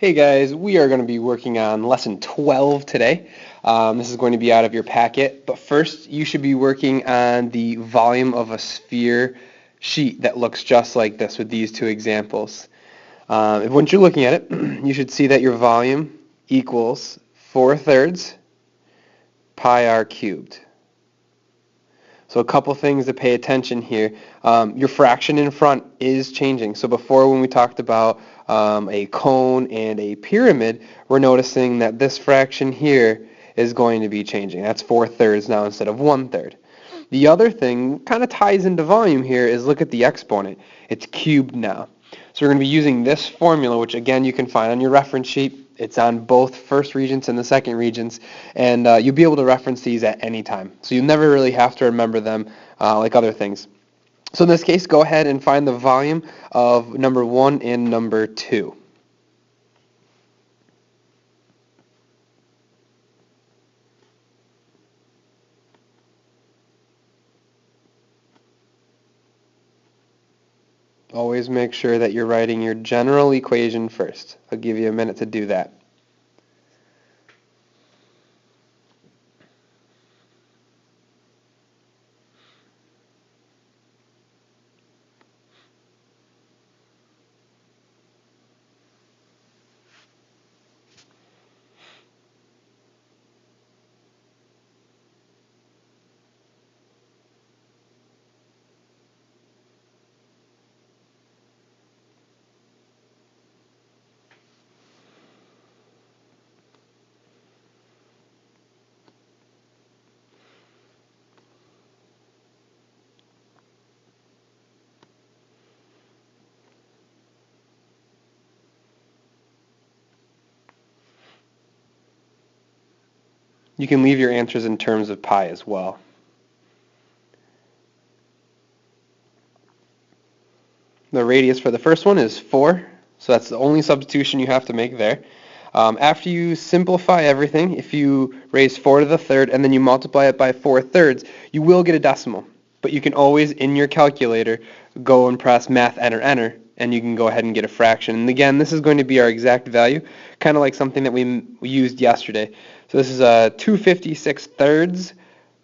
Hey guys, we are going to be working on lesson 12 today. This is going to be out of your packet, but first you should be working on the volume of a sphere sheet that looks just like this with these two examples. Once you're looking at it, you should see that your volume equals 4/3 pi r cubed. So a couple things to pay attention here. Your fraction in front is changing. So before when we talked about a cone and a pyramid, we're noticing that this fraction here is going to be changing. That's 4/3 now instead of 1/3. The other thing kind of ties into volume here is look at the exponent. It's cubed now. So we're going to be using this formula, which again you can find on your reference sheet. It's on both first regents and the second regents, and you'll be able to reference these at any time. So you never really have to remember them like other things. So in this case, go ahead and find the volume of number 1 and number 2. Always make sure that you're writing your general equation first. I'll give you a minute to do that. You can leave your answers in terms of pi as well. The radius for the first one is 4, so that's the only substitution you have to make there. After you simplify everything, if you raise 4 to the third and then you multiply it by 4/3, you will get a decimal. But you can always, in your calculator, go and press math enter, and you can go ahead and get a fraction. And again, this is going to be our exact value, kind of like something that we used yesterday. So this is 256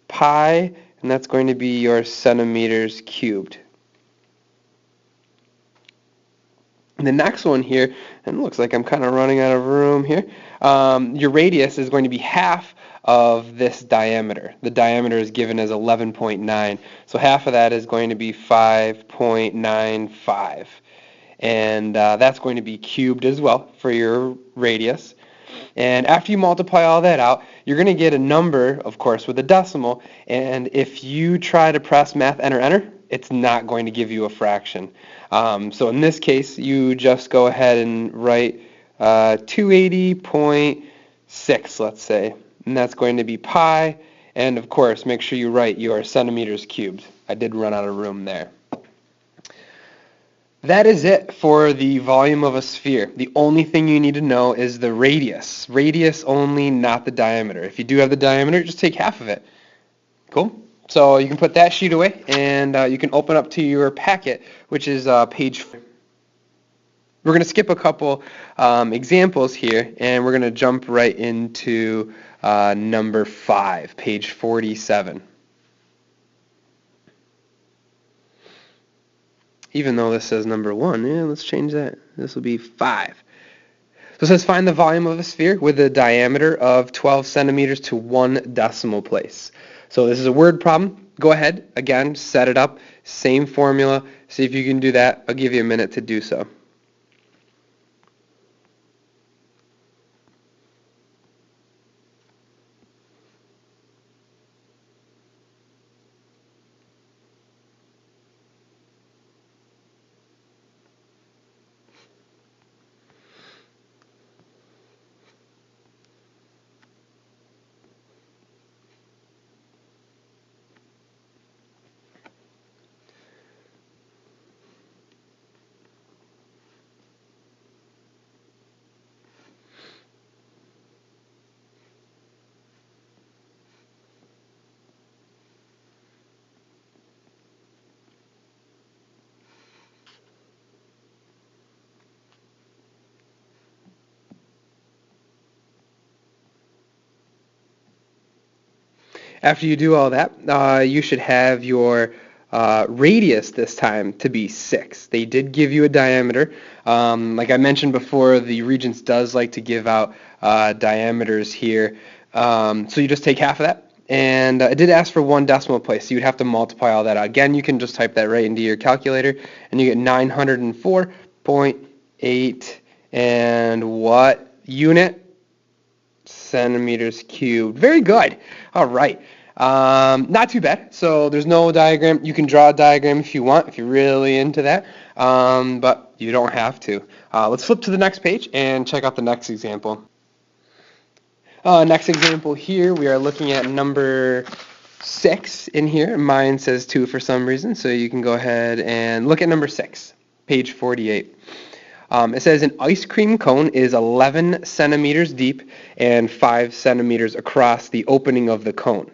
pi, and that's going to be your centimeters cubed. The next one here, and it looks like I'm kind of running out of room here, your radius is going to be half of this diameter. The diameter is given as 11.9, so half of that is going to be 5.95. And that's going to be cubed as well for your radius. And after you multiply all that out, you're going to get a number, of course, with a decimal. And if you try to press math enter, it's not going to give you a fraction. So in this case, you just go ahead and write 280.6, let's say. And that's going to be pi. And of course, make sure you write your centimeters cubed. I did run out of room there. That is it for the volume of a sphere. The only thing you need to know is the radius. Radius only, not the diameter. If you do have the diameter, just take half of it. Cool? So you can put that sheet away, and you can open up to your packet, which is page 4. We're going to skip a couple examples here, and we're going to jump right into number 5, page 47. Even though this says number 1, let's change that. This will be 5. So it says find the volume of a sphere with a diameter of 12 centimeters to 1 decimal place. So this is a word problem. Go ahead, again, set it up. Same formula. See if you can do that. I'll give you a minute to do so. After you do all that, you should have your radius this time to be 6. They did give you a diameter. Like I mentioned before, the Regents does like to give out diameters here. So you just take half of that. And it did ask for 1 decimal place, so you'd have to multiply all that out. Again, you can just type that right into your calculator, and you get 904.8 and what unit? Centimeters cubed. Very good. All right. Not too bad. So there's no diagram. You can draw a diagram if you want, if you're really into that, but you don't have to. Let's flip to the next page and check out the next example. Next example here, we are looking at number 6 in here. Mine says 2 for some reason, so you can go ahead and look at number 6, page 48. It says an ice cream cone is 11 centimeters deep and 5 centimeters across the opening of the cone.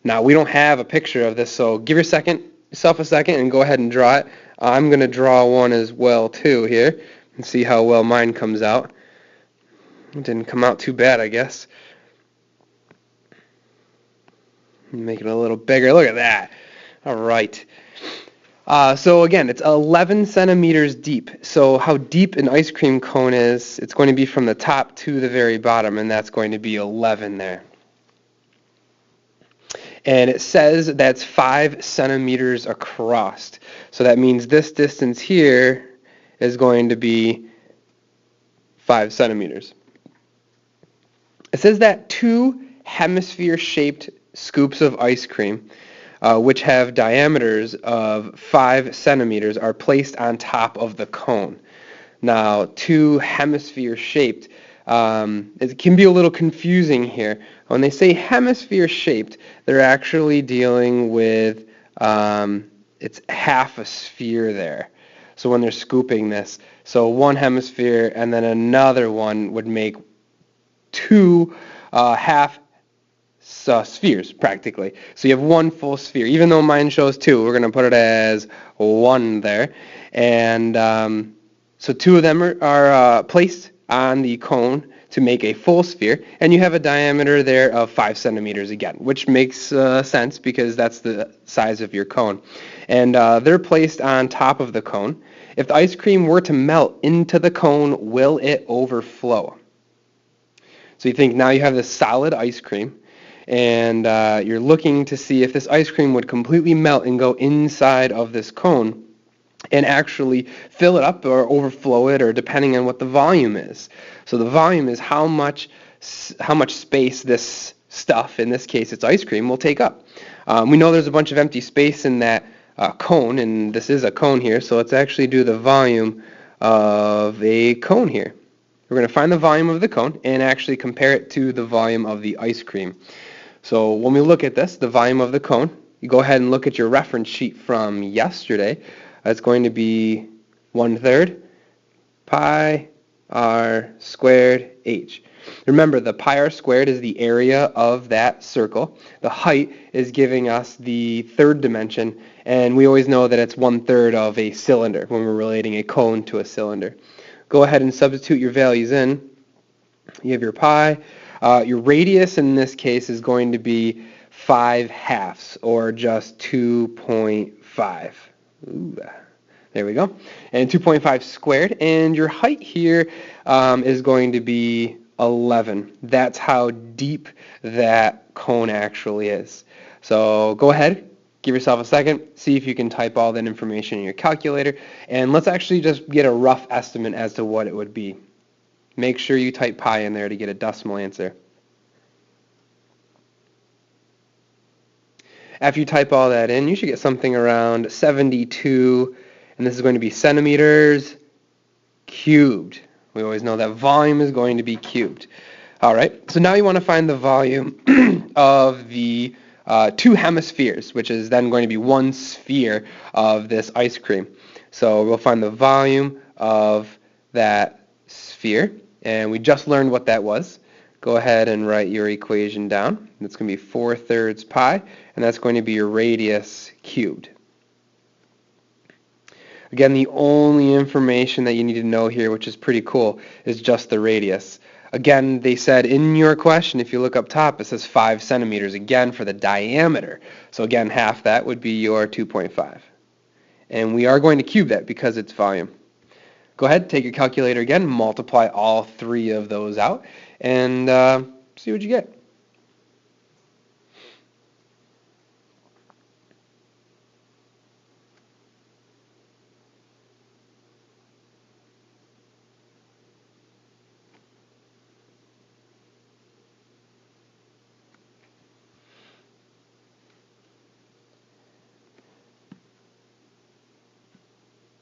Now, we don't have a picture of this, so give yourself a second and go ahead and draw it. I'm going to draw one as well, too, here, and see how well mine comes out. It didn't come out too bad, I guess. Make it a little bigger. Look at that. All right. So again, it's 11 centimeters deep. So how deep an ice cream cone is, it's going to be from the top to the very bottom, and that's going to be 11 there. And it says that's 5 centimeters across. So that means this distance here is going to be 5 centimeters. It says that 2 hemisphere-shaped scoops of ice cream, which have diameters of 5 centimeters, are placed on top of the cone. Now, 2 hemisphere-shaped, it can be a little confusing here. When they say hemisphere-shaped, they're actually dealing with, it's half a sphere there. So when they're scooping this, so one hemisphere and then another one would make 2 half spheres, practically. So you have 1 full sphere. Even though mine shows 2, we're going to put it as 1 there. And so 2 of them are placed on the cone to make a full sphere, and you have a diameter there of 5 centimeters again, which makes sense because that's the size of your cone. And they're placed on top of the cone. If the ice cream were to melt into the cone, will it overflow? So you think now you have this solid ice cream, and you're looking to see if this ice cream would completely melt and go inside of this cone and actually fill it up or overflow it, or depending on what the volume is. So the volume is how much space this stuff, in this case it's ice cream, will take up. We know there's a bunch of empty space in that cone, and this is a cone here, so let's actually do the volume of a cone here. We're going to find the volume of the cone and actually compare it to the volume of the ice cream. So when we look at this, the volume of the cone, you go ahead and look at your reference sheet from yesterday. It's going to be 1/3 pi r squared h. Remember, the pi r squared is the area of that circle. The height is giving us the third dimension, and we always know that it's 1/3 of a cylinder when we're relating a cone to a cylinder. Go ahead and substitute your values in. You have your pi. Your radius in this case is going to be 5/2, or just 2.5. Ooh, there we go. And 2.5 squared. And your height here is going to be 11. That's how deep that cone actually is. So go ahead, give yourself a second, see if you can type all that information in your calculator, and let's actually just get a rough estimate as to what it would be. Make sure you type pi in there to get a decimal answer. After you type all that in, you should get something around 72, and this is going to be centimeters cubed. We always know that volume is going to be cubed. All right, so now you want to find the volume of the 2 hemispheres, which is then going to be 1 sphere of this ice cream. So we'll find the volume of that sphere, and we just learned what that was. Go ahead and write your equation down. It's going to be 4/3 pi, and that's going to be your radius cubed. Again, the only information that you need to know here, which is pretty cool, is just the radius. Again, they said in your question, if you look up top, it says 5 centimeters, again, for the diameter. So again, half that would be your 2.5. And we are going to cube that because it's volume. Go ahead, take your calculator again, multiply all three of those out, and see what you get.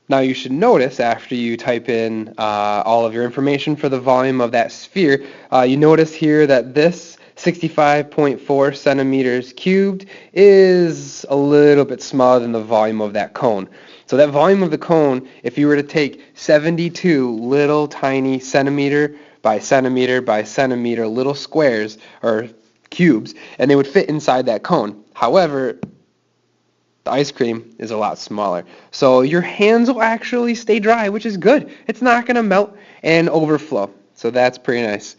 Now you should notice after you type in all of your information for the volume of that sphere, you notice here that this 65.4 centimeters cubed is a little bit smaller than the volume of that cone. So that volume of the cone, if you were to take 72 little tiny centimeter by centimeter little squares or cubes, and they would fit inside that cone. However, the ice cream is a lot smaller. So your hands will actually stay dry, which is good. It's not going to melt and overflow. So that's pretty nice.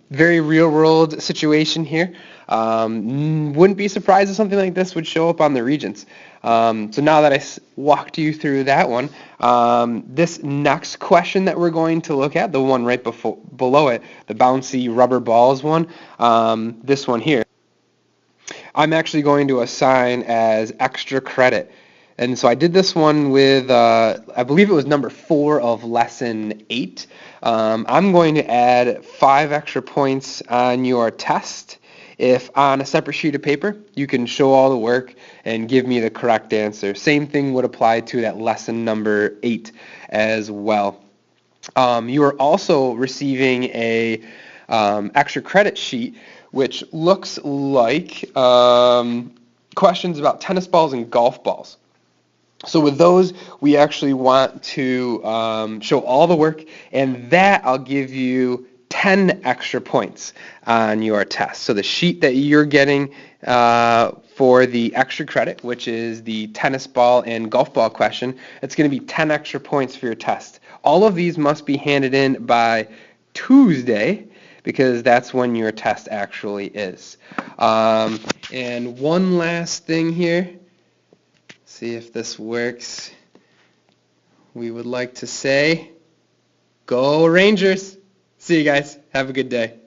Very real world situation here. Wouldn't be surprised if something like this would show up on the Regents. So now that I walked you through that one, this next question that we're going to look at, the one right below it, the bouncy rubber balls one, this one here, I'm actually going to assign as extra credit. And so I did this one with, I believe it was number 4 of lesson 8. I'm going to add 5 extra points on your test if on a separate sheet of paper you can show all the work and give me the correct answer. Same thing would apply to that lesson number 8 as well. You are also receiving a extra credit sheet which looks like questions about tennis balls and golf balls. So with those, we actually want to show all the work, and that I'll give you 10 extra points on your test. So the sheet that you're getting for the extra credit, which is the tennis ball and golf ball question, it's going to be 10 extra points for your test. All of these must be handed in by Tuesday, because that's when your test actually is. And one last thing here, see if this works. We would like to say, go Rangers! See you guys. Have a good day.